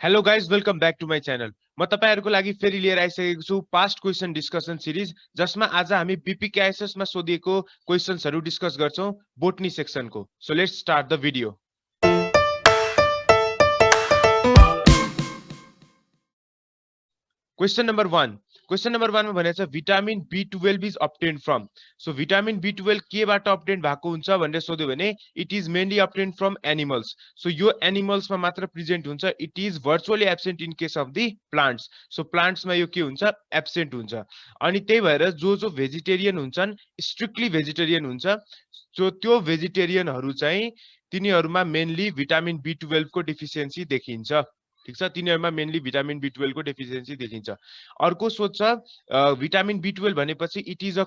Hello guys welcome back to my channel. म तपाईहरुको लागि फेरि लिएर आइसकेको छु पास्ट क्वेशन डिस्कसन सिरिज, जसमा आज हामी बीपीकेएसएस मा सोधिएको क्वेशन्सहरु डिस्कस गर्छौं बोटनी सेक्सनको। So let's start the video. Question number 1. Question number 1 मा भनेको छ vitamin B12 is obtained from. So vitamin B12 केबाट obtained भएको हुन्छ भनेर सोध्यो भने it is mainly obtained from animals. So यो animals मा मात्र present हुन्छ. It is virtually absent in case of the plants. So plants मा यो के हुन्छ absent हुन्छ. अनि त्यही भएर जो vegetarian हुन्छन् strictly vegetarian हुन्छ. So त्यो vegetarian हरु चाहिँ तिनीहरुमा mainly vitamin B12 को deficiency देखिन्छ। ठीक छ, तिनीहरुमा मेनली भिटामिन B12 को डेफिसिएन्सी देखिन्छ। अर्को सोध्छ भिटामिन B12 भनेपछि it is a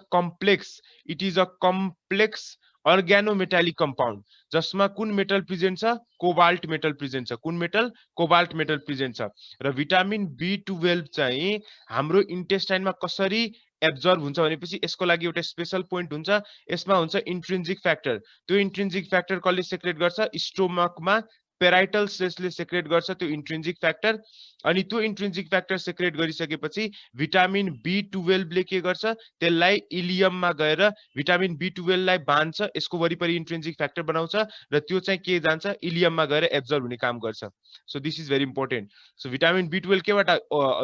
complex organometallic compound, जसमा कुन मेटल प्रेजेन्ट छ कोबाल्ट मेटल प्रेजेन्ट छ। कुन मेटल कोबाल्ट मेटल प्रेजेन्ट छ। र भिटामिन B12 चाहिँ हाम्रो इन्टेस्टाइनमा कसरी एब्जर्ब हुन्छ भनेपछि यसको लागि एउटा स्पेशल पोइन्ट हुन्छ। यसमा हुन्छ इन्ट्रिन्जिक फ्याक्टर। त्यो इन्ट्रिन्जिक फ्याक्टर कसले सेक्रेट गर्छ स्टोमकमा पेराइटल सेल्सले सेक्रेट गर्छ त्यो इन्ट्रिन्जिक फ्याक्टर। अनि त्यो इन्ट्रिन्जिक फ्याक्टर सेक्रेट गरिसकेपछि भिटामिन B12 ले के गर्छ त्यसलाई इलियममा गएर भिटामिन B12 लाई बाँध्छ, यसको वरिपरि इन्ट्रिन्जिक फ्याक्टर बनाउँछ र त्यो चाहिँ के जान्छ इलियममा गएर एब्जर्ब हुने काम गर्छ। So this is very important. So vitamin B12 केबाट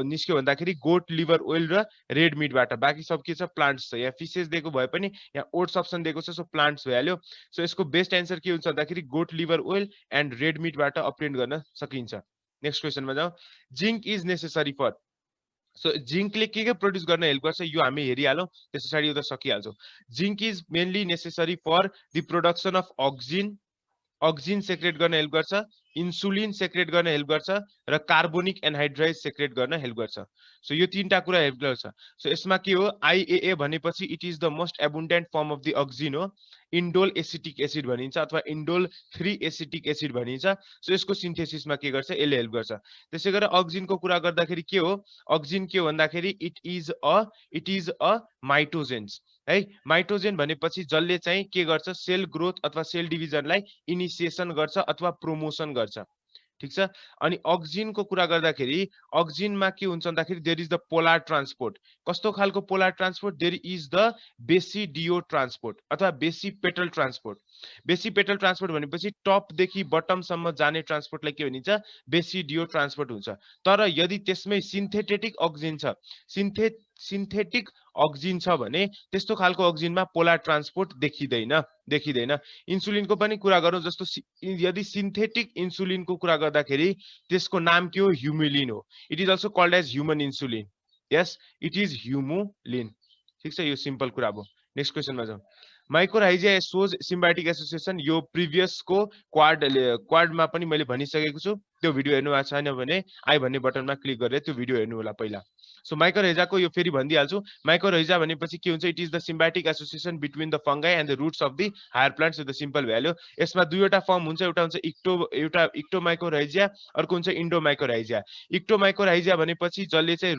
निस्क्यो भन्दाखेरि गोट लिभर ओइल र रेड मिटबाट। बाँकी सब के छ प्लान्ट्स छ। यहाँ फिशेस दिएको भए पनि यहाँ ओट्स अप्सन दिएको छ, सो प्लान्ट्स भइहाल्यो। सो यसको बेस्ट एन्सर के हुन्छ भन्दाखेरि goat liver oil and red मिटबाट अब्टेन गर्न सकिन्छ। नेक्स्ट क्वेशनमा जाउँ। Zinc is necessary for. So जिंकले के प्रोड्युस गर्न हेल्प गर्छ यो हामी हेरिहालौं, त्यस पछाडि यो त सकिहाल्छौं। Zinc is mainly necessary for the production of auxin secrete गर्न हेल्प गर्छ, इन्सुलिन सेक्रेट गर्न हेल्प गर्छ र कार्बोनिक एनहाइड्राइड सेक्रेट गर्न हेल्प गर्छ। सो यो तीनटा कुरा हेल्प गर्छ। सो यसमा के हो आईएए भनेपछि it is the most abundant form of the auxin हो। इन्डोल एसिटिक एसिड भनिन्छ अथवा इन्डोल 3 एसिटिक एसिड भनिन्छ। सो यसको सिन्थेसिसमा के गर्छ यसले हेल्प गर्छ। त्यसै गरेर अक्सिनको कुरा गर्दाखेरि के हो अक्सिन के हो भन्दाखेरि इट इज अ माइटोजेन्स है। माइटोजेन भनेपछि जसले चाहिँ के गर्छ सेल ग्रोथ अथवा सेल डिभिजनलाई इनिसिएसन गर्छ अथवा प्रोमोसन गर्छ। ठीक छ। अनि अक्सिनको कुरा गर्दाखेरि अक्सिनमा के हुन्छ भन्दाखेरि there is the polar transport. कस्तो खालको polar transport there is the बेसिडियो ट्रान्सपोर्ट अथवा बेसिपेटल ट्रान्सपोर्ट। बेसिपेटल ट्रान्सपोर्ट भनेपछि टपदेखि बटमसम्म जाने ट्रान्सपोर्टलाई के भनिन्छ बेसिडियो ट्रान्सपोर्ट हुन्छ। तर यदि त्यसमै सिन्थेटिक अक्सिन छ सिन्थेटिक अक्सिन छ भने त्यस्तो खालको अक्सिनमा पोलार ट्रान्सपोर्ट देखिदैन। इन्सुलिनको पनि कुरा गरौँ जस्तो यदि सिन्थेटिक इन्सुलिनको कुरा गर्दाखेरि त्यसको नाम के हो ह्युमुलिन हो। It is also called as human insulin. Yes it is humulin. ठीक छ, यो सिम्पल कुरा भयो। नेक्स्ट क्वेशनमा जाउँ। माइक्रोराइजिया सोज सिम्बायोटिक एसोसिएसन यो प्रिभियसको क्वाडमा पनि मैले भनिसकेको छु। त्यो भिडियो हेर्नु भएको छैन भने आई भन्ने बटनमा क्लिक गरेर त्यो भिडियो हेर्नु होला पहिला। सो माइक्रोराइजियाको यो फेरि भनिदिइहाल्छु। माइक्रोराइजिया भनेपछि के हुन्छ it is the symbiotic association between the fungi and the roots of the higher plants with the simple value. यसमा दुईवटा फर्म हुन्छ, एउटा हुन्छ इक्टोमाइक्रोराइजिया, अर्को हुन्छ इन्डोमाइक्रोराइजिया। इक्टोमाइक्रोराइजिया भनेपछि जसले चाहिँ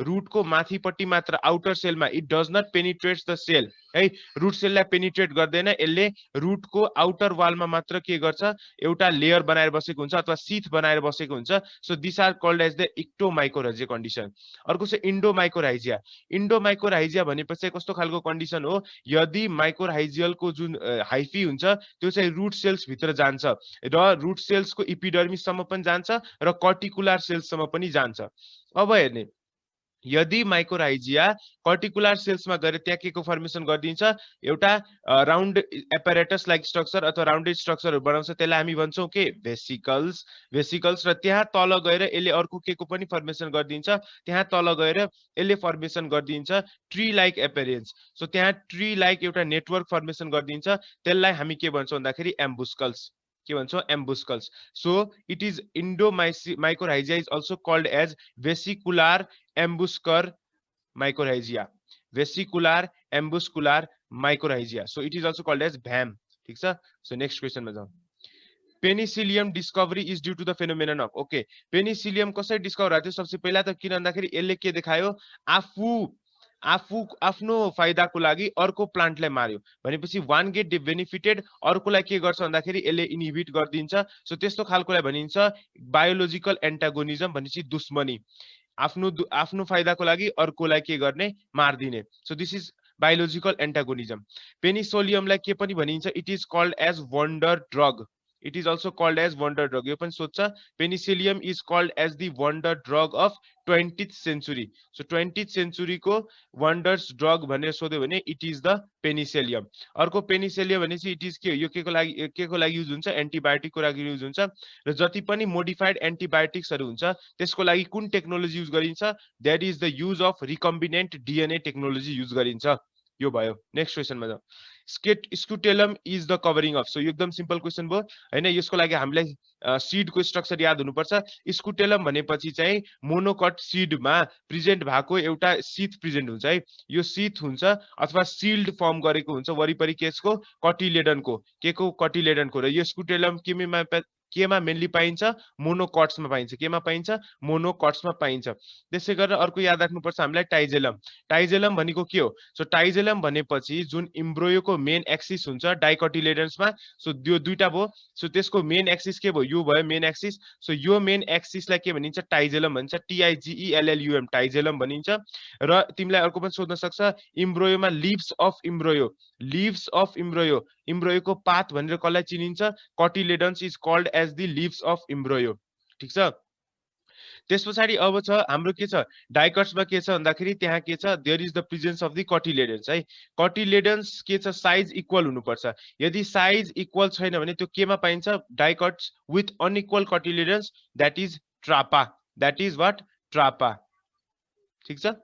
रुटको माथिपट्टि मात्र आउटर सेलमा it does not penetrates the cell है। रुट सेललाई पेनिट्रेट गर्दैन, यसले रुटको आउटर वालमा मात्र के गर्छ एउटा लेयर बनाएर बसेको हुन्छ अथवा सीथ बनाएर बसेको हुन्छ। So this are called as the ectomycorrhiza condition. अर्को चाहिँ इन्डोमाइक्रोराइजिया। इन्डोमाइक्रोराइजिया भनेपछि कस्तो खालको कन्डिसन हो यदि माइक्रोराइजियलको जुन हाइफी हुन्छ त्यो चाहिँ रुट सेल्स भित्र जान्छ र रुट सेल्सको इपिडर्मिससम्म पनि जान्छ र कर्टिकुलर सेल्ससम्म पनि जान्छ। अब हेर्ने यदि माइक्रोराइजिया कर्टिकुलर सेल्समा गएर त्यहाँ के को फर्मेसन गरिदिन्छ एउटा राउन्ड एपारेटस लाइक स्ट्रक्चर अथवा राउन्डेड स्ट्रक्चरहरू बनाउँछ, त्यसलाई हामी भन्छौँ के भेसिकल्स। र त्यहाँ तल गएर यसले अर्को के को पनि फर्मेसन गरिदिन्छ, त्यहाँ तल गएर यसले फर्मेसन गरिदिन्छ ट्री लाइक एपेरेन्स। सो त्यहाँ ट्री लाइक एउटा नेटवर्क फर्मेसन गरिदिन्छ, त्यसलाई हामी के भन्छौँ भन्दाखेरि एम्बुस्कल्स। के भन्छौँ arbuscules. So it is mycorrhiza is also called as vesicular arbuscular mycorrhiza. Vesicular arbuscular mycorrhiza. So it is also called as VAM. ठीक छ। सो नेक्स्ट क्वेशनमा जाउँ। Penicillium discovery is due to the phenomenon of penicillium कसरी discover भएको थियो सबसे पहिला त किन भन्दाखेरि यसले के देखायो आफ्नो फाइदाको लागि अर्को प्लान्टलाई मार्यो भनेपछि वान गेट बेनिफिटेड, अर्कोलाई के गर्छ भन्दाखेरि यसले इनहिबिट गरिदिन्छ। सो त्यस्तो खालकोलाई भनिन्छ बायोलोजिकल एन्टागोनिजम, भनेपछि दुश्मनी। आफ्नो फाइदाको लागि अर्कोलाई के गर्ने, मार्दिने। So this is biological antagonism. पेनिसोलियमलाई के पनि भनिन्छ, it is called as wonder drug. It is also called as wonder drug. यो पनि सोध्छ, penicillium is called as the wonder drug of 20th century. So 20th century को wonders drug भनेर सोध्यो भने इट इज द पेनिसिलियम। अर्को penicillium भनेपछि it is के, यो के को लागि युज हुन्छ, एन्टिबायोटिक को लागि युज हुन्छ। र जति पनि मोडिफाइड एन्टिबायोटिक्सहरु हुन्छ त्यसको लागि कुन टेक्नोलोजी युज गरिन्छ, that is the use of recombinant DNA technology use गरिन्छ। यो भयो। नेक्स्ट क्वेशनमा जाउँ। Scutellum is the covering of. So एकदम सिम्पल क्वेशन भयो हैन। यसको लागि हामीलाई सीडको स्ट्रक्चर याद हुनुपर्छ। स्कुटेलम भनेपछि चाहिँ मोनोकट सीडमा प्रेजेन्ट भएको एउटा सीथ प्रेजेन्ट हुन्छ है। यो सीथ हुन्छ अथवा सील्ड फर्म गरेको हुन्छ वरिपरि केसको कटिलेडनको, केको कटिलेडनको। र यो स्कुटेलम केमा मेनली पाइन्छ, मोनोकट्समा पाइन्छ। केमा पाइन्छ, मोनोकट्समा पाइन्छ। त्यसै गरेर अर्को याद राख्नुपर्छ हामीलाई टाइजेलम। टाइजेलम भनेको के हो, सो टाइजेलम भनेपछि जुन इम्ब्रोयोको मेन एक्सिस हुन्छ डाइकटिलेडन्समा, सो यो दुईटा भयो। सो त्यसको मेन एक्सिस के भयो, यो भयो मेन एक्सिस। सो यो मेन एक्सिसलाई के भनिन्छ, टाइजेलम भनिन्छ। TIGELLUM टाइजेलम भनिन्छ। र तिमीलाई अर्को पनि सोध्न सक्छ, इम्ब्रोयोमा leaves of embryo, leaves of embryo, इम्ब्रोयोको पात भनेर कसलाई चिनिन्छ, cotyledons is called as the leaves of embryo. ठीक छ। त्यस पछाडि अब छ हाम्रो के छ, डाइकट्समा के छ भन्दाखेरि त्यहाँ के छ, there is the presence of the cotyledons है। कटिलेडन्स के छ, साइज इक्वल हुनुपर्छ। यदि साइज इक्वल छैन भने त्यो केमा पाइन्छ, dicots with unequal cotyledons, that is Trapa. That is what, Trapa. ठीक छ।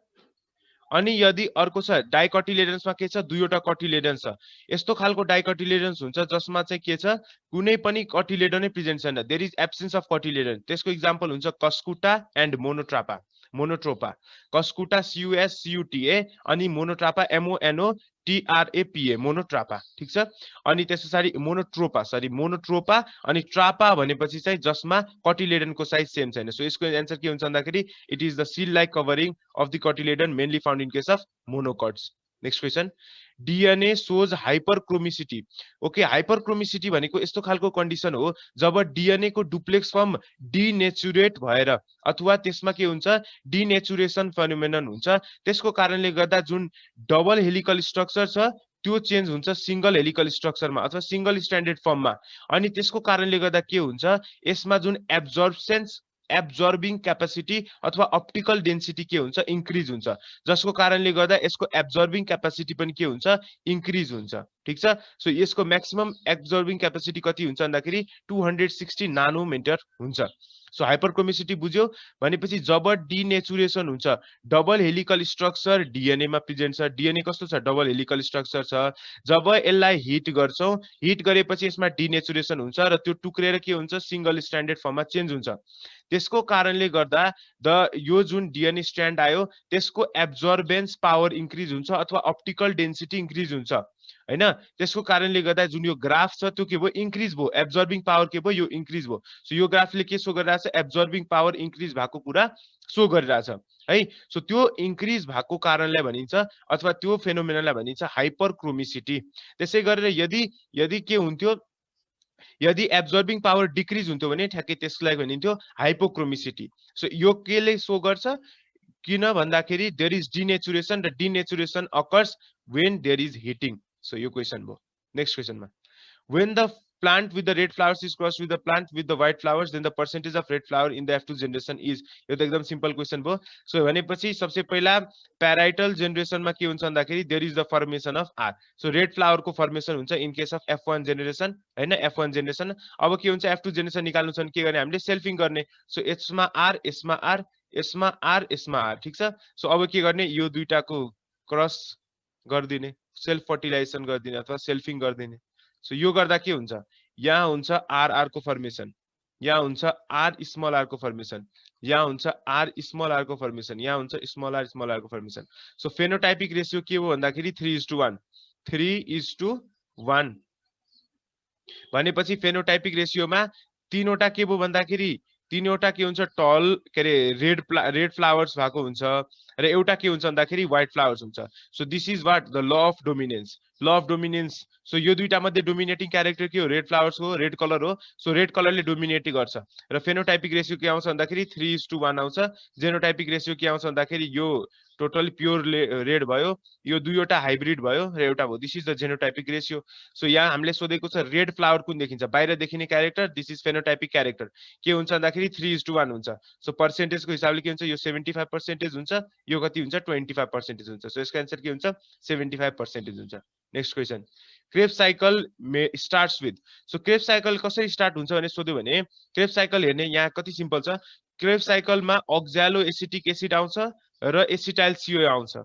अनि यदि अर्को छ डाइकटिलेडन्समा के छ, दुईवटा कटिलेडन्स छ। यस्तो खालको डाइकटिलेडन्स हुन्छ जसमा चाहिँ के छ, कुनै पनि कटिलेडन नै प्रेजेन्ट छैन, there is absence of cotyledon. त्यसको एक्जाम्पल हुन्छ कस्कुटा एन्ड मोनोट्रापा, मोनोट्रोपा। कस्कुटा CUSCUTA अनि मोनोट्रापा MONOTRAPA, मोनोट्रापा। ठीक छ। अनि त्यस पछाडि मोनोट्रोपा, सरी मोनोट्रोपा अनि ट्रापा भनेपछि चाहिँ जसमा कटिलेडनको साइज सेम छैन। सो यसको एन्सर के हुन्छ भन्दाखेरि it is the seal like covering of the cotyledon mainly found in case of monocots. Next question, DNA shows hyperchromicity. Okay, hyperchromicity भनेको यस्तो खालको कन्डिसन हो जब डीएनए को डुप्लेक्स फर्म डिनेचुरेट भएर अथवा त्यसमा के हुन्छ, डिनेचुरेसन फेनोमेनन हुन्छ। त्यसको कारणले गर्दा जुन डबल हेलिकल स्ट्रक्चर छ त्यो चेन्ज हुन्छ सिंगल हेलिकल स्ट्रक्चरमा अथवा सिंगल स्ट्यान्डर्ड फर्ममा। अनि त्यसको कारणले गर्दा के हुन्छ, यसमा जुन एब्जर्बिङ क्यापेसिटी अथवा अप्टिकल डेन्सिटी के हुन्छ, इन्क्रिज हुन्छ। जसको कारणले गर्दा यसको एब्जर्बिङ क्यापेसिटी पनि के हुन्छ, इन्क्रिज हुन्छ। ठीक छ। सो यसको म्याक्सिमम एब्जर्बिङ क्यापेसिटी कति हुन्छ भन्दाखेरि 260 नानोमिटर हुन्छ। सो हाइपरक्रोमिसिटी बुझ्यो भनेपछि जब डिनेचुरेसन हुन्छ, डबल हेलिकल स्ट्रक्चर डीएनए मा प्रेजेन्ट छ। डीएनए कस्तो छ, डबल हेलिकल स्ट्रक्चर छ। जब यसलाई हिट गर्छौं, हिट गरेपछि यसमा डिनेचुरेसन हुन्छ र त्यो टुक्रेर के हुन्छ, सिंगल स्ट्यान्डर्ड फर्ममा चेन्ज हुन्छ। त्यसको कारणले गर्दा यो जुन डीएनए स्ट्रान्ड आयो त्यसको एब्जर्बेन्स पावर इन्क्रिज हुन्छ अथवा अप्टिकल डेन्सिटी इन्क्रिज हुन्छ हैन। त्यसको कारणले गर्दा जुन यो ग्राफ छ त्यो के भयो, इन्क्रिज भयो। एब्जर्बिङ पावर के भयो, यो इन्क्रिज भयो। सो यो ग्राफले के शो गरिरहेछ, एब्जर्बिङ पावर इन्क्रिज भएको कुरा शो गरिरहेछ है। सो त्यो इन्क्रिज भएको कारणलाई भनिन्छ अथवा त्यो फेनोमेनालाई भनिन्छ हाइपरक्रोमिसिटी। त्यसै गरेर यदि के हुन्थ्यो, यदि एब्जर्बिङ पावर डिक्रिज हुन्थ्यो भने ठ्याक्कै त्यसलाई भनिन्थ्यो हाइपोक्रोमिसिटी। सो यो केले शो गर्छ, किन भन्दाखेरि देयर इज डिनेचुरेसन र denaturation occurs when there is heating. So यो क्वेशन भयो। नेक्स्ट क्वेशनमा, when the plant with the red flowers is crossed with the plant with the white flowers, then the percentage of red flower in the F2 generation is। यो त एकदम simple question भयो। So भनेपछि सबसे पहिला प्याराइटल जेनेरेसनमा के हुन्छ भन्दाखेरि there is the formation of R. So red flower को फर्मेसन हुन्छ in case of F1 generation हैन, F1 जेनेरेसन। अब के हुन्छ, F2 जेनेरेसन निकाल्नु छ भने के गर्ने, हामीले सेल्फिङ गर्ने। सो यसमा आर, यसमा आर, यसमा आर, यसमा आर। ठीक छ। सो अब के गर्ने, यो दुईटाको क्रस गर्दिने, सेल्फ फर्टिलाइजेसन गर्दिने अथवा सेल्फिङ गर्दिने। सो यो गर्दा के हुन्छ, यहाँ हुन्छ आर को फर्मेसन, यहाँ हुन्छ आर स्मल आर को फर्मेसन, यहाँ हुन्छ आर स्मल आर को फर्मेसन, यहाँ हुन्छ स्मल आर को फर्मेसन। सो फेनोटाइपिक रेशियो के हो भन्दाखेरि 3:1, 3:1 भनेपछि फेनोटाइपिक रेशियोमा तीनवटा के भयो भन्दाखेरि तीनवटा के हुन्छ टल के अरे रेड फ्लावर्स भएको हुन्छ र एउटा के हुन्छ भन्दाखेरि व्हाइट फ्लावर्स हुन्छ so this is what the law of dominance so यो दुईटा मध्ये डोमिनेटिङ क्यारेक्टर के हो रेड फ्लावर्स हो रेड कलर हो सो रेड कलरले डोमिनेट गर्छ र फेनोटाइपिक रेसियो के आउँछ भन्दाखेरि 3:1 आउँछ जेनोटाइपिक रेसियो के आउँछ भन्दाखेरि यो टोटली प्योर रेड भयो यो दुईवटा हाइब्रिड भयो र एउटा भयो this is the जेनोटाइपिक ratio so यहाँ हामीले सोधेको छ रेड फ्लावर कुन देखिन्छ बाहिर देखिने character this is phenotypic character के हुन्छ भन्दाखेरि 3:1 हुन्छ सो पर्सेन्टेजको हिसाबले के हुन्छ यो 75% हुन्छ यो कति हुन्छ 25% हुन्छ सो यसको एन्सर के हुन्छ 75% हुन्छ next question Krebs cycle starts with so Krebs cycle कसरी स्टार्ट हुन्छ भने सोध्यो भने क्रेब साइकल हेर्ने यहाँ कति सिम्पल छ क्रेब साइकलमा अक्जालो एसिटिक एसिड आउँछ र एसिटाइल CO आउँछ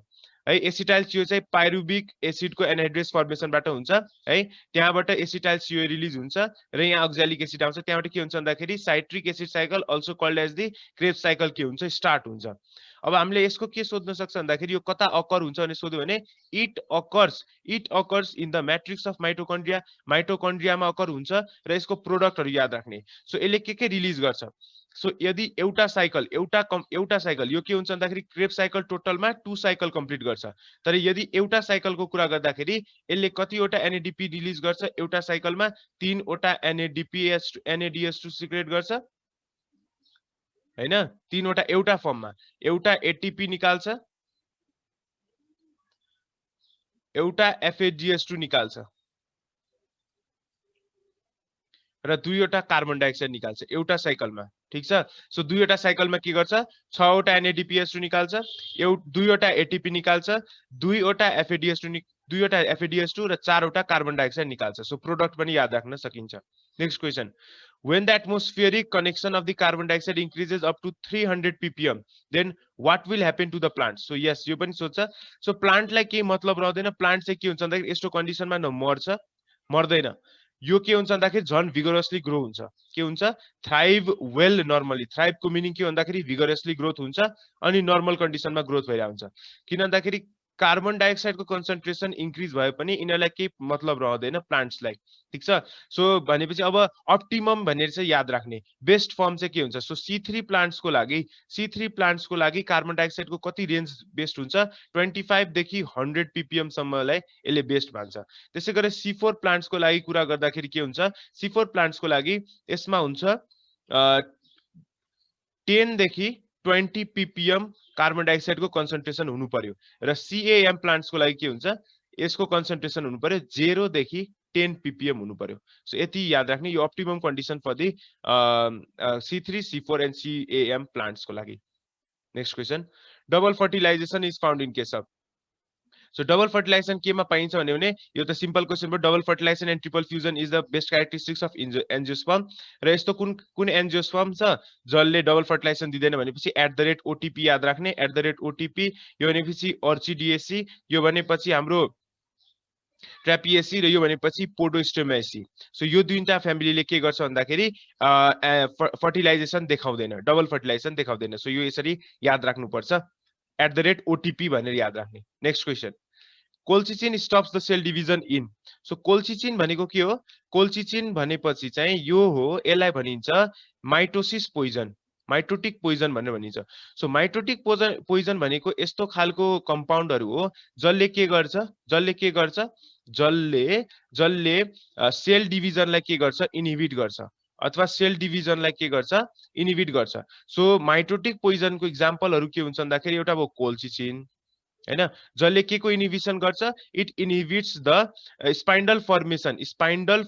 है एसिटाइल CO चाहिँ पाइरुबिक एसिडको एनहाइड्रेस फर्मेसनबाट हुन्छ है त्यहाँबाट एसिटाइल CO रिलिज हुन्छ र यहाँ अक्जालिक एसिड आउँछ त्यहाँबाट के हुन्छ भन्दाखेरि citric acid cycle also called as the Krebs cycle के हुन्छ स्टार्ट हुन्छ अब हामीले यसको के सोध्न सक्छ भन्दाखेरि यो कता अकर हुन्छ भने सोध्यो भने it occurs in the matrix of माइटोकन्ड्रियामा अकर हुन्छ र यसको प्रोडक्टहरु याद राख्ने सो यसले के रिलिज गर्छ सो यदि एउटा साइकल यो के हुन्छ भन्दाखेरि क्रेब साइकल टोटलमा 2 साइकल कम्प्लिट गर्छ तर यदि एउटा साइकलको कुरा गर्दाखेरि यसले कतिवटा NADP रिलिज गर्छ एउटा साइकलमा 3 वटा NADH2 सिक्रेट गर्छ हैन 3 वटा एउटा फर्ममा एउटा ATP निकाल्छ एउटा FADH2 निकाल्छ र दुईवटा कार्बन डाइअक्साइड निकाल्छ एउटा साइकलमा ठीक छ सो दुईवटा साइकलमा के गर्छ 6 वटा NADPH2 निकाल्छ दुईवटा ATP निकाल्छ दुईवटा FADH2 र 4 वटा कार्बन डाइअक्साइड निकाल्छ सो प्रोडक्ट पनि याद राख्न सकिन्छ next question when the atmospheric connection of the carbon dioxide increases up to 300 ppm then what will happen to the plant so yes यो पनि सोध्छ सो प्लान्ट लाई के मतलब रहदैन प्लान्ट चाहिँ के हुन्छ भन्दाखेरि यस्तो कन्डिसनमा न मर्छ मर्दैन यो के हुन्छ भन्दाखेरि झन भिगोरसली ग्रो हुन्छ के हुन्छ थ्राइभ वेल नर्मली थ्राइभ को मिनिङ के भन्दाखेरि भिगोरसली ग्रोथ हुन्छ अनि नर्मल कन्डिसनमा ग्रोथ भइरा हुन्छ किन भन्दाखेरि कार्बन डाइअक्साइड को कन्सन्ट्रेसन इन्क्रिज भए पनि इनलाई के मतलब रहदैन प्लान्ट्सलाई ठीक छ सो भनेपछि अब अप्टिमम भनेर चाहिँ याद राख्ने बेस्ट फर्म चाहिँ के हुन्छ सो C3 प्लान्ट्सको लागि कार्बन डाइअक्साइड को कति रेन्ज बेस्ट हुन्छ 25 देखि 100 ppm सम्मलाई यसले बेस्ट मान्छ त्यसैगरी C4 प्लान्ट्सको लागि कुरा गर्दाखेरि के हुन्छ C4 प्लान्ट्सको लागि यसमा हुन्छ 10 देखि 20 ppm कार्बन डाइअक्साइड को कन्सन्ट्रेसन हुनु पर्यो र CAM प्लान्ट्स को लागि के हुन्छ यसको कन्सन्ट्रेसन हुनु पर्यो 0 देखि 10 ppm हुनु पर्यो सो यति याद राख्ने यो optimum condition for the C3 C4 and CAM plants को लागि next question double fertilization is found in case of so double fertilization केमा पाइन्छ भने यो त सिम्पल क्वेशन भयो double fertilization and triple fusion is the best characteristics of angiosperm र यस्तो कुन एन्जियोस्पर्म छ जसले डबल फर्टिलाइजेसन दिदैन भनेपछि @OTP याद राख्ने @OTP यो भनेपछि अर्चिडिएसी यो भनेपछि हाम्रो ट्र्यापिएसी र यो भनेपछि पोडोस्टोमेसी सो यो दुईटा फ्यामिलीले के गर्छ भन्दाखेरि फर्टिलाइजेसन देखाउँदैन डबल फर्टिलाइजेसन देखाउँदैन सो यो यसरी याद राख्नु पर्छ @OTP भनेर याद राख्ने next question colchicine stops the cell division in so colchicine भनेको के हो कोल्चिचिन भनेपछि चाहिँ यो हो यसलाई भनिन्छ माइटोसिस पोइजन माइटोटिक पोइजन भनेर भनिन्छ सो माइटोटिक पोइजन भनेको यस्तो खालको कम्पाउन्डहरु हो जसले के गर्छ जसले सेल डिभिजनलाई के गर्छ इनहिबिट गर्छ अथवा सेल डिभिजनलाई के गर्छ इनहिबिट गर्छ सो माइटोटिक पोइजनको एक्जाम्पलहरु के हुन्छ भन्दाखेरि एउटा भयो कोल्चिचिन हैन जसले के को इनहिबिसन गर्छ it inhibits the spindle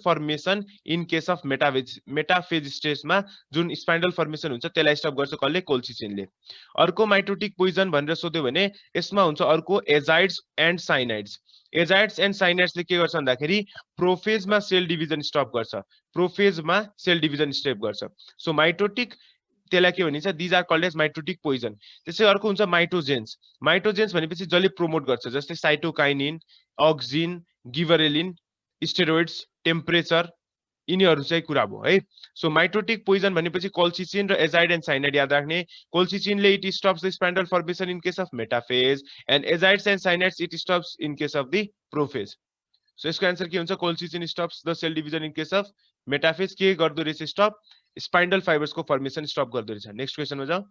formation in case of metaphase स्टेजमा जुन स्पाइन्डल फर्मेसन हुन्छ त्यसलाई स्टप गर्छ कसले कोल्चिचिनले अर्को माइटोटिक पोइजन भनेर सोध्यो भने यसमा हुन्छ अर्को एजाइड्स एन्ड साइनाइड्सले के गर्छ भन्दाखेरि प्रोफेजमा सेल डिभिजन स्टप गर्छ सो माइटोटिक त्यसलाई के भनिन्छ these are called as mitotic poison त्यसै अर्को हुन्छ माइटोजेन्स भनेपछि जसले प्रोमोट गर्छ जस्तै cytokinin auxin gibberellin steroids temperature यिनीहरु चाहिँ कुरा भयो है सो माइटोटिक पोइजन भनेपछि कोल्चिचिन र एजाइड एन्ड साइनाइड याद राख्ने कोल्चिचिनले it stops the spindle formation in case of metaphase and azides and cyanides it stops in case of the prophase so यसको आन्सर के हुन्छ colchicine stops the cell division in case of metaphase के गर्दो रहेछ stop spindle fibres को formation stop गर्दो रहेछ next क्वेशनमा जाउँ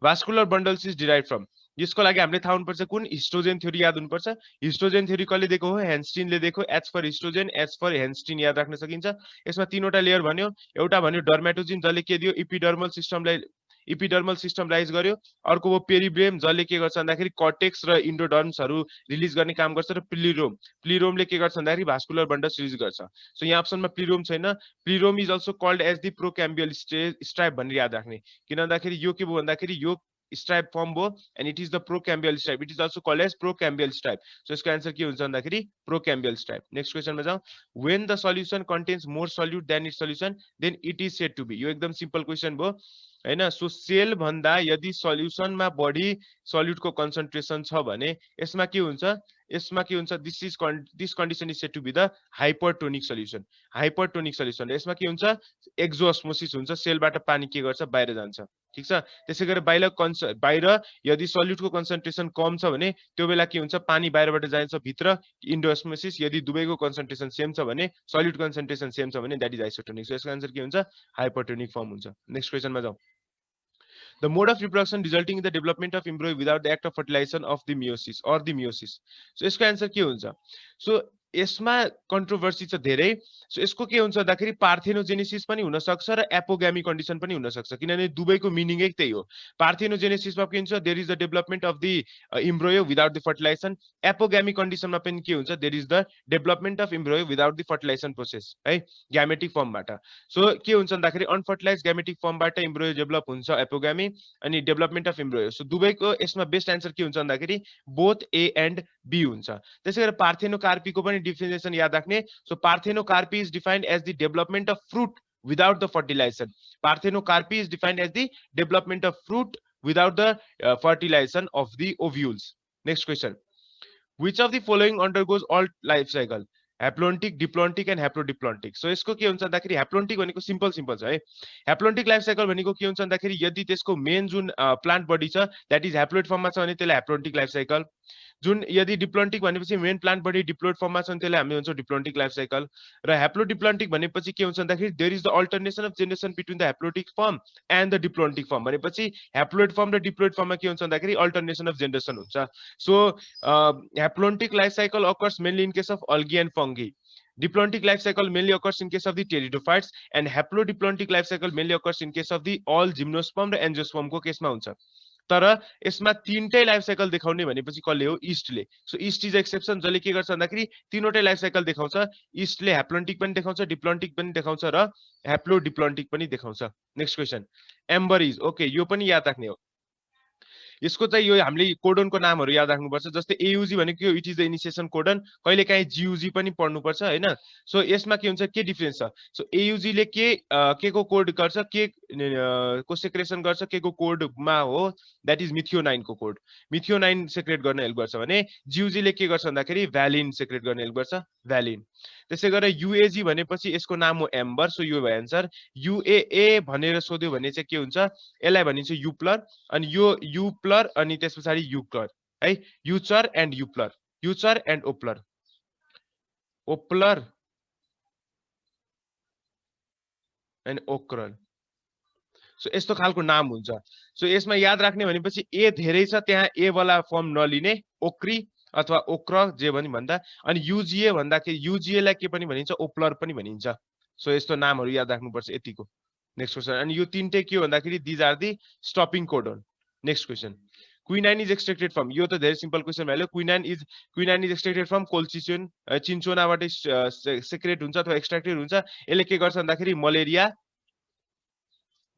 vascular bundles is derive from यसको लागि हामीले थाहा हुनुपर्छ कुन हिस्टोजेन थ्योरी याद हुनुपर्छ हिस्टोजेन थ्योरी कसले दिएको हो हेन्स्टिनले दिएको एच फर हिस्टोजेन एच फर हेन्स्टिन याद राख्न सकिन्छ यसमा तीनवटा लेयर भन्यो एउटा भन्यो डर्मेटोजिन जसले के दियो इपिडर्मल सिस्टम राइज गर्यो अर्को हो पेरिब्रेम जसले के गर्छ भन्दाखेरि कर्टेक्स र इन्डोडर्म्सहरू रिलिज गर्ने काम गर्छ र प्लिरोमले के गर्छ भन्दाखेरि भास्कुलर बन्डल्स रिलिज गर्छ सो यहाँ अप्सनमा प्लिरोम छैन plerome is also called as the procambial stripe भनेर याद राख्ने किन भन्दाखेरि यो के भयो भन्दाखेरि यो स्ट्राइप फर्म भयो and it is the procambial stripe it is also called as procambial stripe so यसको एन्सर के हुन्छ भन्दाखेरि प्रोक्याम्बियल स्ट्राइप नेक्स्ट क्वेशनमा जाउँ when the solution contains more solute than its solution then it is said to be यो एकदम simple question भयो हैन सो सेल भन्दा यदि सल्युसनमा बढी सल्युटको कन्सन्ट्रेसन छ भने यसमा के हुन्छ this condition is said to be the hypertonic solution यसमा के हुन्छ एक्जोस्मोसिस हुन्छ सेलबाट पानी के गर्छ बाहिर जान्छ ठीक छ त्यसैगरी बाहिर यदि सल्युटको कन्सन्ट्रेसन कम छ भने त्यो बेला के हुन्छ पानी बाहिरबाट जान्छ भित्र इन्डोस्मोसिस यदि दुवैको कन्सन्ट्रेसन सेम छ भने सल्युट कन्सन्ट्रेसन सेम छ भने दैट इज आइसोटोनिक सो यसको आन्सर के हुन्छ हाइपरटोनिक फर्म हुन्छ नेक्स्ट क्वेशनमा जाउँ The mode of reproduction resulting in the development of embryo without the act of fertilization of the meiosis or the meiosis. So यसको answer के हुन्छ so यसमा कन्ट्रोभर्सी छ धेरै सो यसको के हुन्छ भन्दाखेरि पार्थेनोजेनेसिस पनि हुन सक्छ र एपोगामी कन्डिसन पनि हुन सक्छ किनभने दुवैको मिनिङ एक त्यही हो पार्थेनोजेनेसिसमा के हुन्छ there is the development of the embryo without the fertilization apogamy कन्डिसनमा पनि के हुन्छ there is the development of embryo without the fertilization process है ग्यामेटिक फर्मबाट सो के हुन्छ भन्दाखेरि अनफर्टिलाइज ग्यामेटिक फर्मबाट एम्ब्रोयो डेभलप हुन्छ एपोगामी अनि डेभलपमेन्ट अफ एम्ब्रोयो सो दुवैको यसमा बेस्ट आन्सर के हुन्छ भन्दाखेरि बोथ ए एन्ड बी हुन्छ त्यसैगरी पार्थेनोकार्पीको पनि डिफिनेसन याद राख्ने so parthenocarpy is defined as the development of fruit without the fertilization parthenocarpy is defined as the development of fruit without the fertilization of the ovules next question which of the following undergoes all life cycle haplontic diplontic and haplodiplontic so यसको के हुन्छ भन्दाखेरि हेप्लोन्टिक भनेको simple छ है हेप्लोन्टिक life cycle भनेको के हुन्छ भन्दाखेरि यदि त्यसको मेन जुन प्लान्ट बडी छ दैट इज हेप्लोइड फर्ममा छ भने त्यसलाई हेप्लोन्टिक लाइफ साइकल जुन यदि डिप्लोन्टिक भनेपछि मेन प्लान्ट बडी डिप्लोइड फर्ममा छ भने त्यसलाई हामी भन्छौँ डिप्लोन्टिक लाइफ साइकल र हेप्लोडिप्लोन्टिक भनेपछि के हुन्छ भन्दाखेरि there is the alternation of generation between the haplotic form and the diplontic form भनेपछि हेप्लोइड फर्म र डिप्लोइड फर्ममा के हुन्छ भन्दाखेरि अल्टरनेसन अफ जेनेरेसन हुन्छ so haplontic life cycle occurs mainly in case of algae and fungi Diplontic life cycle mainly occurs in case of the pteridophytes and haplodiplontic life cycle mainly occurs in case of the all gymnosperm र angiosperm को केसमा हुन्छ तर यसमा तीनटै life cycle देखाउने भनेपछि कसले हो इस्टले सो इस्ट इज एक्सेप्सन जसले के गर्छ भन्दाखेरि तीनवटै लाइफ साइकल देखाउँछ इस्टले हेप्लोन्टिक पनि देखाउँछ डिप्लोन्टिक पनि देखाउँछ र हेप्लोडिप्लोन्टिक पनि देखाउँछ नेक्स्ट क्वेशन एम्बरिज ओके यो पनि याद राख्ने हो यसको चाहिँ यो हामीले कोडनको नामहरु याद राख्नुपर्छ जस्तै एयुजी भनेको it is the initiation codon कहिलेकाहीँ जियुजी पनि पढ्नुपर्छ हैन सो यसमा के हुन्छ के डिफरेन्स छ सो एयुजी ले के को कोड गर्छ के को सेक्रेसन गर्छ के को कोडमा हो दैट इज मिथियोनाइन को कोड मिथियोनाइन सेक्रेट गर्न हेल्प गर्छ भने जियुजी ले के गर्छ भन्दाखेरि भ्यालिन सेक्रेट गर्न हेल्प गर्छ भ्यालिन त्यसै गरेर युएजी भनेपछि यसको नाम हो एम्बर सो यो भयो आन्सर युएए भनेर सोध्यो भने चाहिँ के हुन्छ यसलाई भनिन्छ युप्लर अनि यो युप्लर अनि त्यसपछि युक्लर है युचर एन्ड ओप्लर एन्ड ओक्रल सो यस्तो खालको नाम हुन्छ सो यसमा याद राख्ने भनेपछि ए धेरै छ त्यहाँ ए वाला फर्म नलिने ओक्री अथवा ओक्र जे पनि भन्दा अनि युजिए भन्दाखेरि युजिए लाई के पनि भनिन्छ ओप्लर पनि भनिन्छ सो यस्तो नामहरु याद राख्नुपर्छ यतिको नेक्स्ट क्वेशन अनि यो तीनटै के हो भन्दाखेरि these are the stopping codon next question quinine is extracted from यो त धेरै सिम्पल क्वेशन भयो quinine is extracted from colchicine चिन्चोनाबाट सेक्रेट हुन्छ अथवा एक्सट्र्याक्टेड हुन्छ यसले के गर्छ भन्दाखेरि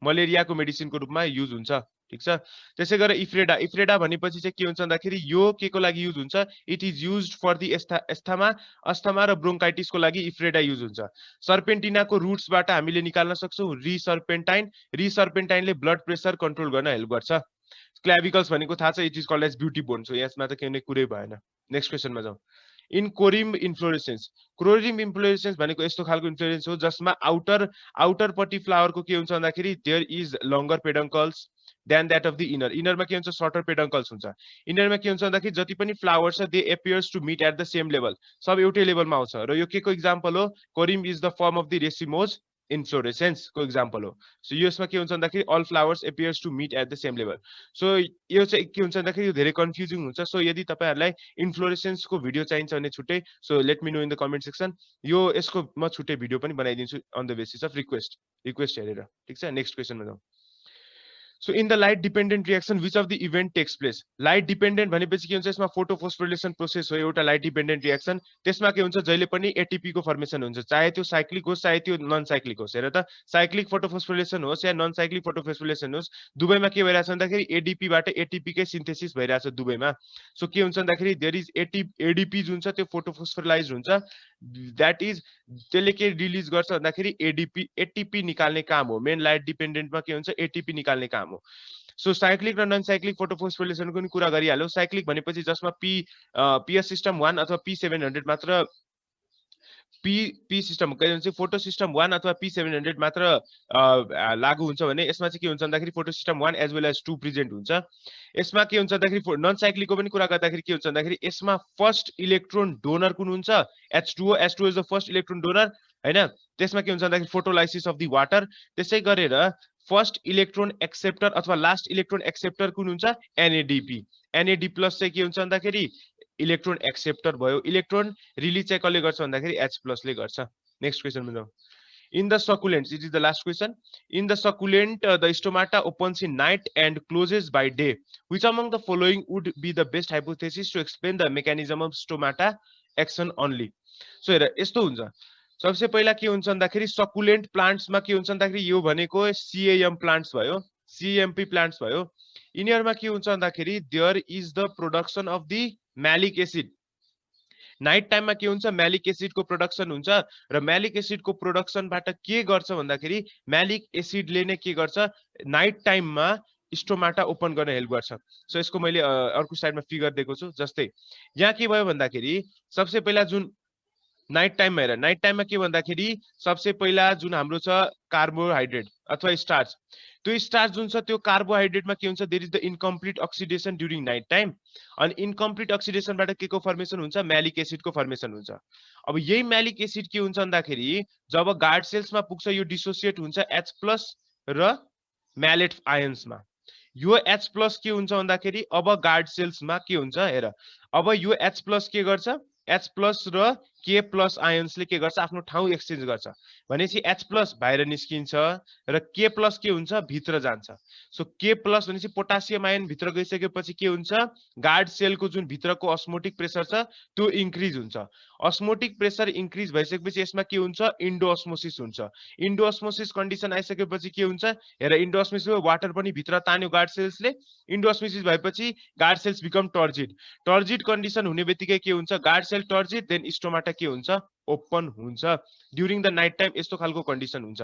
मलेरियाको मेडिसिनको रूपमा युज हुन्छ ठीक छ त्यसै गरेर इफ्रेडा भनेपछि चाहिँ के हुन्छ भन्दाखेरि यो के को लागि युज हुन्छ it is used for the asthma र ब्रोन्काइटिसको लागि इफ्रेडा युज हुन्छ सर्पेन्टिनाको रुट्सबाट हामीले निकाल्न सक्छौं रिसर्पेन्टाइनले ब्लड प्रेसर कन्ट्रोल गर्न हेल्प गर्छ क्लाभिकल्स भनेको थाहा छ it is called as beauty bone so यसमा त कुनै कुरै भएन नेक्स्ट क्वेशनमा जाउँ इन कोरिम इन्फ्लोरेसेन्स भनेको यस्तो खालको इन्फ्लोरेसेन्स हो जसमा आउटर पट्टि फ्लावरको के हुन्छ भन्दाखेरि there is longer peduncles then that of the इनरमा के हुन्छ सर्टर पेडङ्कल्स हुन्छ इनरमा के हुन्छ भन्दाखेरि जति पनि फ्लावर छ they appears to meet at the same level सब एउटै लेभलमा आउँछ र यो के को एक्जाम्पल हो corymb is the form of the racemose inflorescence को एक्जाम्पल हो। सो यसमा के हुन्छ भन्दाखेरि all flowers appears to meet at the same level. So यो चाहिँ के हुन्छ भन्दाखेरि यो धेरै कन्फ्युजिङ हुन्छ। सो यदि तपाईहरुलाई इन्फ्लोरेसेन्सको भिडियो चाहिन्छ भने छुट्टै, so let me know in the comment section. यो यसको म छुट्टै भिडियो पनि बनाइदिन्छु on the basis of request हेरेर। ठीक छ, नेक्स्ट क्वेशनमा जाउँ। So in the light dependent reaction, which of the event takes place? Light dependent भनेपछि के हुन्छ, यसमा फोटोफोस्फोरिलेसन प्रोसेस हो एउटा लाइट डिपेन्डेन्ट रिएक्सन। त्यसमा के हुन्छ, जहिले पनि एटीपी को फर्मेसन हुन्छ, चाहे त्यो साइक्लिक होस् चाहे त्यो नन साइक्लिक होस्। हेर त, साइक्लिक फोटोफोस्फोरिलेसन होस् या नन साइक्लिक फोटोफोस्फोरिलेसन होस्, दुवैमा के भइरहेछ भन्दाखेरि एडीपी बाट एटीपी कै सिन्थेसिस भइरहेछ दुवैमा। सो के हुन्छ भन्दाखेरि देयर इज एडीपी जुन छ त्यो फोटोफोस्फोराइज्ड हुन्छ, दैट इज त्यसले के रिलिज गर्छ भन्दाखेरि एडीपी एटीपी निकाल्ने काम हो। मेन लाइट डिपेन्डेन्टमा के हुन्छ, एटीपी निकाल्ने काम हो। सो साइक्लिक र नन साइक्लिक फोटोफोस्फोरिलेसनको पनि कुरा गरिहाल्यो। साइक्लिक भनेपछि जसमा पीएस सिस्टम 1 अथवा पी700 मात्र पी सिस्टम के भन्छ, फोटो सिस्टम 1 अथवा पी700 मात्र लागू हुन्छ भने यसमा चाहिँ के हुन्छ भन्दाखेरि photo system 1 as well as 2 present हुन्छ। यसमा के हुन्छ भन्दाखेरि नन साइक्लिकको पनि कुरा गर्दाखेरि के हुन्छ भन्दाखेरि यसमा फर्स्ट इलेक्ट्रोन डोनर कुन हुन्छ, H2O। H2O is the first electron donor हैन। त्यसमा के हुन्छ भन्दाखेरि फोटोलाइसिस अफ द वाटर। त्यसै गरेर फर्स्ट इलेक्ट्रोन एक्सेप्टर अथवा लास्ट इलेक्ट्रोन एक्सेप्टर कुन हुन्छ, NADP। NAD+ चाहिँ के हुन्छ भन्दाखेरि इलेक्ट्रोन एक्सेप्टर भयो। इलेक्ट्रोन रिलिज चाहिँ कसले गर्छ भन्दाखेरि H+ ले गर्छ। नेक्स्ट क्वेशनमा जाउँ। In the succulents, it is the last question. In the succulent, the stomata opens in night and closes by day. Which among the following would be the best hypothesis to explain the mechanism of stomata action only? So हेर यस्तो हुन्छ, सबसे पहिला के हुन्छ भन्दाखेरि succulent प्लान्ट्समा के हुन्छ भन्दाखेरि यो भनेको CAM प्लान्ट्स भयो, CAMP प्लान्ट्स भयो। यिनीहरुमा के हुन्छ भन्दाखेरि there is the production of the malic acid. Night टाइममा के हुन्छ, मैलिक एसिड को प्रोडक्सन हुन्छ र मैलिक एसिड को प्रोडक्सन बाट के गर्छ भन्दाखेरि मैलिक एसिडले नै के गर्छ, नाइट टाइममा स्टोमाटा ओपन गर्न हेल्प गर्छ। सो यसको मैले अर्को साइडमा फिगर दिएको छु। जस्तै यहाँ के भयो भन्दाखेरि सबसे पहिला जुन नाइट टाइममा हेर, नाइट टाइममा के भन्दाखेरि सबसे पहिला जुन हाम्रो छ कार्बोहाइड्रेट अथवा स्टार्च, त्यो स्टार्च जुन छ त्यो कार्बोहाइड्रेटमा के हुन्छ, there is the incomplete oxidation during night time. अनि इनकम्प्लिट अक्सिडेसनबाट के को फर्मेसन हुन्छ, मैलिक एसिड को फर्मेसन हुन्छ। अब यही मैलिक एसिड के हुन्छ भन्दाखेरि जब गार्ड सेल्समा पुग्छ यो डिसोसिएट हुन्छ H+ र मैलेट आयन्समा। यो H+ के हुन्छ भन्दाखेरि अब गार्ड सेल्समा के हुन्छ हेर, अब यो H+ के गर्छ, H+ र K+ आयन्सले के गर्छ, आफ्नो ठाउँ एक्सचेन्ज गर्छ। भनेपछि H+ बाहिर निस्किन्छ र K+ के हुन्छ, भित्र जान्छ। सो K+ भनेपछि पोटासियम आयन भित्र गइसकेपछि के हुन्छ, गार्ड सेलको जुन भित्रको अस्मोटिक प्रेसर छ त्यो इन्क्रिज हुन्छ। अस्मोटिक प्रेसर इन्क्रिज भइसकेपछि यसमा के हुन्छ, इन्डोअस्मोसिस हुन्छ। इन्डोअस्मोसिस कन्डिसन आइसकेपछि के हुन्छ, हेर इन्डोअस्मोसिस वाटर पनि भित्र तान्यो गार्ड सेल्सले। इन्डोअस्मोसिस भएपछि guard cells become turgid. Turgid condition हुने बित्तिकै के हुन्छ, guard cell turgid, then stomata के हुन्छ, ओपन हुन्छ। ड्युरिङ द नाइट टाइम यस्तो खालको कन्डिसन हुन्छ।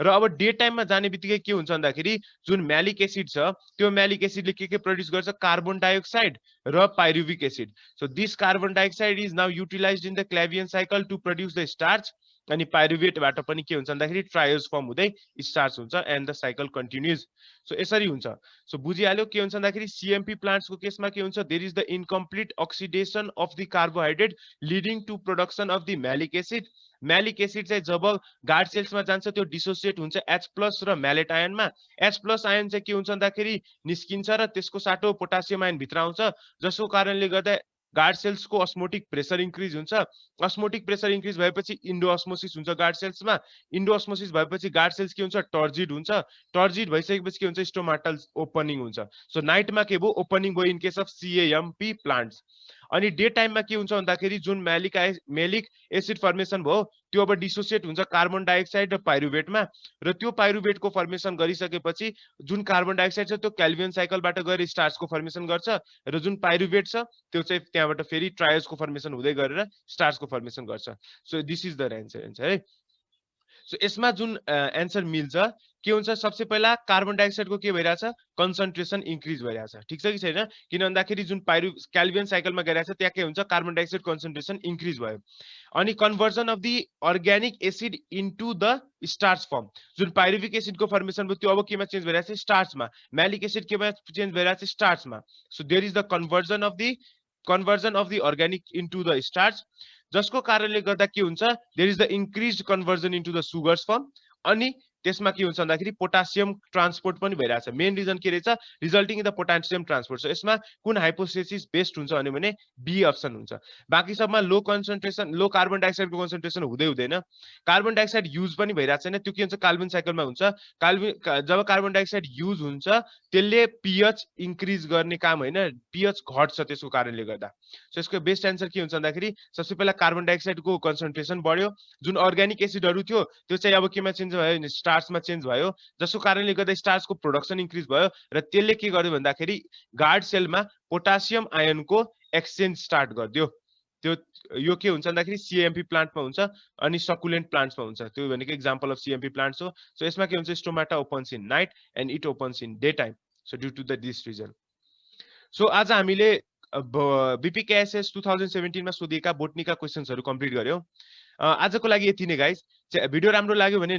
र अब डे टाइममा जाने बित्तिकै के हुन्छ भन्दाखेरि जुन मैलिक एसिड छ त्यो मैलिक एसिडले के प्रोड्युस गर्छ, कार्बन डाइअक्साइड र pyruvic acid. So this carbon dioxide is now utilized in the Calvin cycle to produce the starch. अनि पाइरुवेटबाट पनि के हुन्छ भन्दाखेरि ट्रायोज फर्म हुँदै स्टार्च हुन्छ and the cycle continues. So यसरी हुन्छ। सो बुझिहाल्यो के हुन्छ भन्दाखेरि CMP प्लान्ट्सको केसमा के हुन्छ, there is the incomplete oxidation of the carbohydrate leading to production of the malic acid. Malic acid चाहिँ जब गार्ड सेल्समा जान्छ त्यो डिसोसिएट हुन्छ H+ र मैलेट आयनमा। H+ आयन चाहिँ के हुन्छ भन्दाखेरि निस्किन्छ र त्यसको साटो पोटासियम आयन भित्र आउँछ, जसको कारणले गर्दा गार्ड सेल्स को अस्मोटिक प्रेसर इन्क्रिज हुन्छ। अस्मोटिक प्रेसर इन्क्रिज भएपछि इन्डोअस्मोसिस हुन्छ गार्ड सेल्समा। इन्डोअस्मोसिस भएपछि गार्ड सेल्स के हुन्छ, टर्जिड हुन्छ। टर्जिड भइसकेपछि के हुन्छ, स्टोमाटल ओपनिङ हुन्छ। सो नाइटमा के भयो, ओपनिङ भयो in case of CAMP plants. अनि डे टाइममा के हुन्छ भन्दाखेरि जुन मैलिक एसिड फर्मेसन भयो त्यो अब डिसोसिएट हुन्छ कार्बन डाइअक्साइड र पाइरुवेटमा। र त्यो पाइरुवेटको फर्मेसन गरिसकेपछि जुन कार्बन डाइअक्साइड छ त्यो क्याल्भियन साइकलबाट गएर स्टार्चको फर्मेसन गर्छ र जुन पाइरुवेट छ त्यो चाहिँ त्यहाँबाट फेरि ट्रायोजको फर्मेसन हुँदै गरेर स्टार्चको फर्मेसन गर्छ। So this is the answer है। सो यसमा जुन एन्सर मिल्छ के हुन्छ, सबसे पहिला कार्बन डाइअक्साइडको के भइरहेछ, कन्सन्ट्रेसन इन्क्रिज भइरहेछ। ठीक छ कि छैन, किन भन्दाखेरि जुन क्याल्भियन साइकलमा गइरहेछ त्यहाँ के हुन्छ, कार्बन डाइअक्साइड कन्सन्ट्रेसन इन्क्रिज भयो। अनि conversion of the organic acid into the starch form, जुन पाइरुविक एसिडको फर्मेसन भयो त्यो अब केमा चेन्ज भइरहेछ, स्टार्चमा। मैलिक एसिड केमा चेन्ज भइरहेछ, स्टार्चमा। So there is the conversion of the organic into the starch, जसको कारणले गर्दा के हुन्छ, there is the increased conversion into the sugars form. अनि त्यसमा के हुन्छ भन्दाखेरि पोटासियम ट्रान्सपोर्ट पनि भइरहेछ मेन रिजन के रहेछ resulting in the potassium transport so यसमा कुन हाइपोथेसिस बेस्ट हुन्छ भने बी अप्सन हुन्छ बाँकी सबमा लो कन्सन्ट्रेसन लो कार्बन डाइअक्साइडको कन्सन्ट्रेसन हुँदै हुँदैन कार्बन डाइअक्साइड युज पनि भइरहेको छैन त्यो के हुन्छ कार्बन साइकलमा हुन्छ जब कार्बन डाइअक्साइड युज हुन्छ त्यसले पीएच इन्क्रिज गर्ने काम होइन पीएच घट्छ त्यसको कारणले गर्दा सो यसको बेस्ट एन्सर के हुन्छ भन्दाखेरि सबसे पहिला कार्बन डाइअक्साइडको कन्सन्ट्रेसन बढ्यो जुन अर्ग्यानिक एसिडहरू थियो त्यो चाहिँ अब केमा चेन्ज भयो स्टार्चमा चेन्ज भयो जसको कारणले गर्दा स्टार्चको प्रोडक्सन इन्क्रिज भयो र त्यसले के गर्यो भन्दाखेरि गार्ड सेलमा पोटासियम आयनको एक्सचेन्ज स्टार्ट गरिदियो त्यो यो के हुन्छ भन्दाखेरि सीएमपी प्लान्टमा हुन्छ अनि सकुलेन्ट प्लान्ट्समा हुन्छ त्यो भनेको एक्जाम्पल अफ सीएमपी प्लान्ट्स हो सो यसमा के हुन्छ stomata opens in night and it opens in day time so due to the this reason so आज हामीले बीपीकेएसएस 2017 मा सोधिएका बोटनीका क्वेशन्सहरू कम्प्लिट गर्यौं आजको लागि यति नै गाइज भिडियो राम्रो लाग्यो भने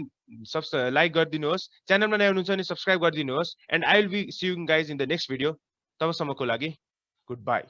लाइक गरिदिनुहोस् च्यानलमा नयाँ हुनुहुन्छ भने सब्स्क्राइब गरिदिनुहोस् and I will be seeing guys in the next video तबसम्मको लागि गुड बाई